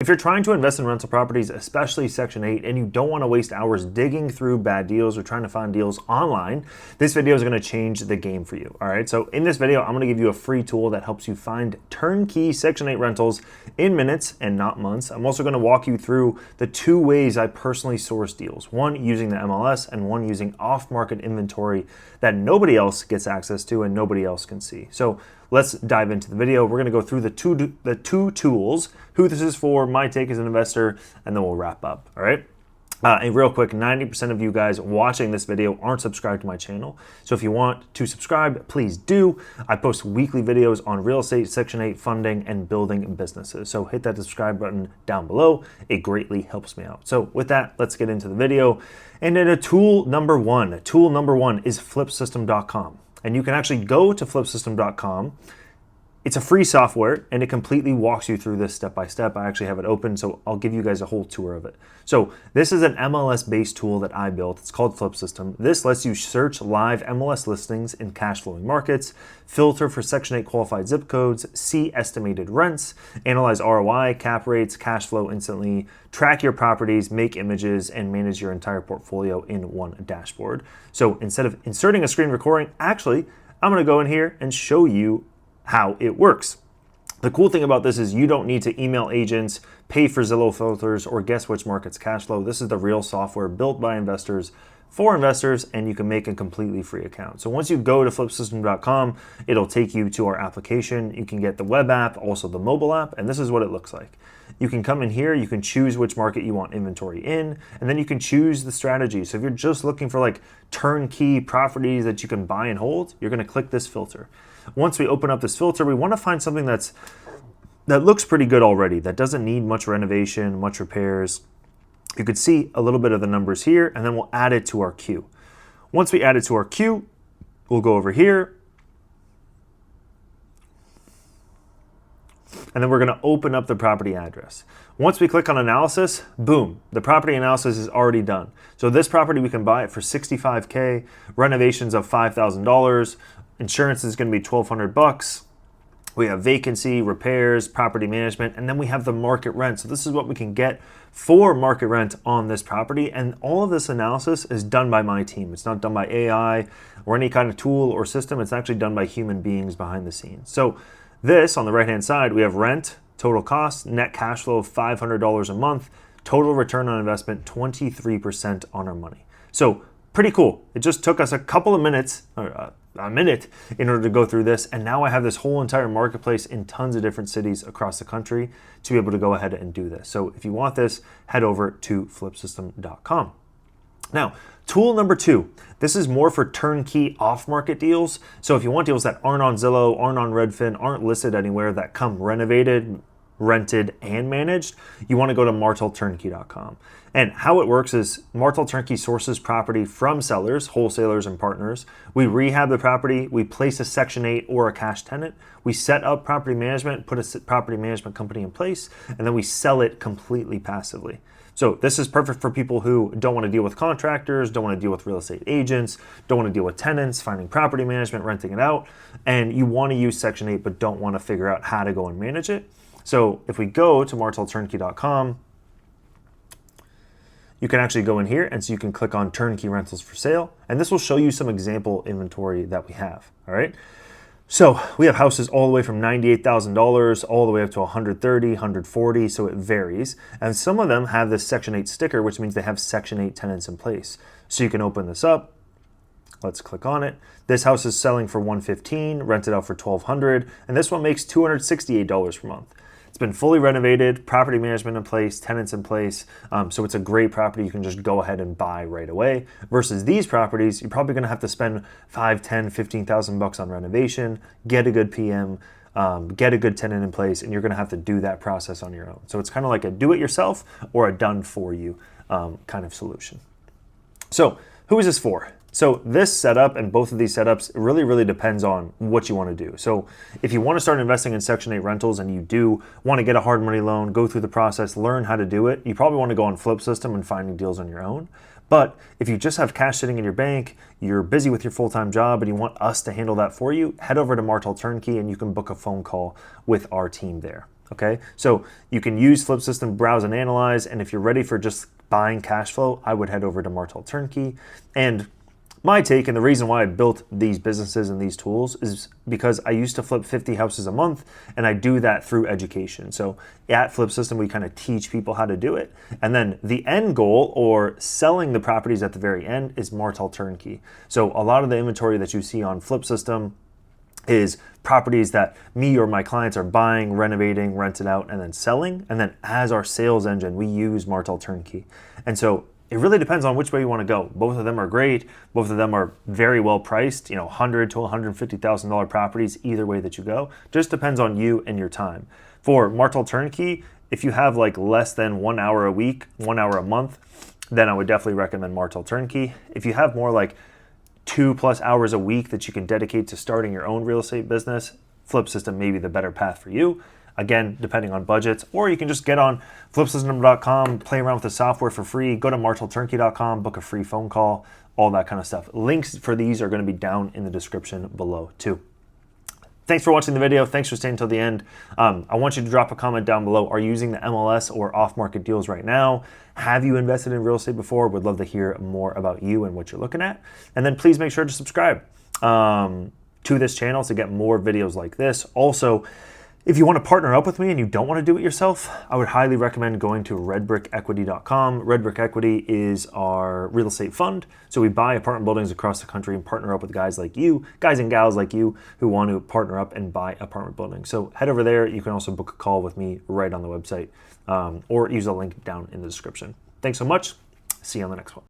If you're trying to invest in rental properties, especially Section 8, and you don't want to waste hours digging through bad deals or trying to find deals online, this video is going to change the game for you. All right, so in this video, I'm going to give you a free tool that helps you find turnkey Section 8 rentals in minutes and not months. I'm also going to walk you through the 2 ways I personally source deals, one using the MLS and one using off-market inventory that nobody else gets access to and nobody else can see. So let's dive into the video. We're going to go through the two tools, who this is for, my take as an investor, and then we'll wrap up. All right. And real quick, 90% of you guys watching this video aren't subscribed to my channel. So if you want to subscribe, please do. I post weekly videos on real estate, Section 8 funding, and building businesses. So hit that subscribe button down below. It greatly helps me out. So with that, let's get into the video. And then tool number one is FlipSystem.com. And you can actually go to FlipSystem.com. It's a free software and it completely walks you through this step by step. I actually have it open, so I'll give you guys a whole tour of it. So this is an MLS-based tool that I built. It's called FlipSystem. This lets you search live MLS listings in cash flowing markets, filter for Section 8 qualified zip codes, see estimated rents, analyze ROI, cap rates, cash flow instantly, track your properties, make images, and manage your entire portfolio in one dashboard. So instead of inserting a screen recording, actually, I'm gonna go in here and show you how it works. The cool thing about this is you don't need to email agents, pay for Zillow filters, or guess which market's cash flow. This is the real software built by investors for investors, and you can make a completely free account. So once you go to flipsystem.com, it'll take you to our application. You can get the web app, also the mobile app, and this is what it looks like. You can come in here, you can choose which market you want inventory in, and then you can choose the strategy. So if you're just looking for like turnkey properties that you can buy and hold, you're gonna click this filter. Once we open up this filter, we want to find something that looks pretty good already, that doesn't need much renovation, much repairs. You could see a little bit of the numbers here, and then we'll add it to our queue. Once we add it to our queue, we'll go over here, and then we're going to open up the property address. Once we click on analysis, boom, the property analysis is already done. So this property, we can buy it for $65K, renovations of $5,000, insurance is going to be $1,200. We have vacancy, repairs, property management, and then we have the market rent. So this is what we can get for market rent on this property. And all of this analysis is done by my team. It's not done by AI or any kind of tool or system. It's actually done by human beings behind the scenes. So this, on the right-hand side, we have rent, total cost, net cash flow of $500 a month, total return on investment, 23% on our money. So pretty cool. It just took us a couple of minutes, or a minute, in order to go through this. And now I have this whole entire marketplace in tons of different cities across the country to be able to go ahead and do this. So if you want this, head over to flipsystem.com. Now, tool number 2, this is more for turnkey off-market deals. So if you want deals that aren't on Zillow, aren't on Redfin, aren't listed anywhere, that come renovated, rented, and managed, you want to go to martalturnkey.com. And how it works is Martal Turnkey sources property from sellers, wholesalers, and partners. We rehab the property, we place a Section 8 or a cash tenant, we set up property management, put a property management company in place, and then we sell it completely passively. So this is perfect for people who don't want to deal with contractors, don't want to deal with real estate agents, don't want to deal with tenants, finding property management, renting it out, and you want to use Section 8 but don't want to figure out how to go and manage it. So if we go to martalturnkey.com, you can actually go in here, and so you can click on turnkey rentals for sale, and this will show you some example inventory that we have. All right. So we have houses all the way from $98,000 all the way up to $130,000, $140,000, so it varies. And some of them have this Section 8 sticker, which means they have Section 8 tenants in place. So you can open this up. Let's click on it. This house is selling for $115,000, rented out for $1,200, and this one makes $268 per month. It's been fully renovated, property management in place, tenants in place, so it's a great property you can just go ahead and buy right away. Versus these properties, you're probably going to have to spend $5,000, $10,000, $15,000 on renovation, get a good PM, get a good tenant in place, and you're going to have to do that process on your own. So it's kind of like a do-it-yourself or a done-for-you kind of solution. So who is this for? So this setup and both of these setups really depends on what you want to do. So if you want to start investing in Section 8 rentals and you do want to get a hard money loan, go through the process, learn how to do it, you probably want to go on FlipSystem and finding deals on your own. But if you just have cash sitting in your bank, you're busy with your full-time job and you want us to handle that for you, head over to Martal Turnkey and you can book a phone call with our team there. Okay, so you can use FlipSystem, browse and analyze, and if you're ready for just buying cash flow, I would head over to Martel Turnkey. And my take, and the reason why I built these businesses and these tools, is because I used to flip 50 houses a month, and I do that through education. So at FlipSystem, we kind of teach people how to do it. And then the end goal, or selling the properties at the very end, is Martel Turnkey. So a lot of the inventory that you see on FlipSystem is properties that me or my clients are buying, renovating, renting out, and then selling. And then as our sales engine, we use Martel Turnkey. And so it really depends on which way you want to go. Both of them are great. Both of them are very well priced, $100,000 to $150,000 properties, either way that you go. Just depends on you and your time. For Martel Turnkey, if you have like less than 1 hour a week, 1 hour a month, then I would definitely recommend Martel Turnkey. If you have more like 2+ hours a week that you can dedicate to starting your own real estate business, FlipSystem may be the better path for you. Again, depending on budgets, or you can just get on FlipSystem.com, play around with the software for free, go to MartalTurnkey.com, book a free phone call, all that kind of stuff. Links for these are going to be down in the description below too. Thanks for watching the video. Thanks for staying until the end. I want you to drop a comment down below. Are you using the MLS or off-market deals right now? Have you invested in real estate before? Would love to hear more about you and what you're looking at. And then please make sure to subscribe to this channel to get more videos like this. Also, if you want to partner up with me and you don't want to do it yourself, I would highly recommend going to redbrickequity.com. Red Brick Equity is our real estate fund. So we buy apartment buildings across the country and partner up with guys like you, guys and gals like you who want to partner up and buy apartment buildings. So head over there. You can also book a call with me right on the website, or use a link down in the description. Thanks so much. See you on the next one.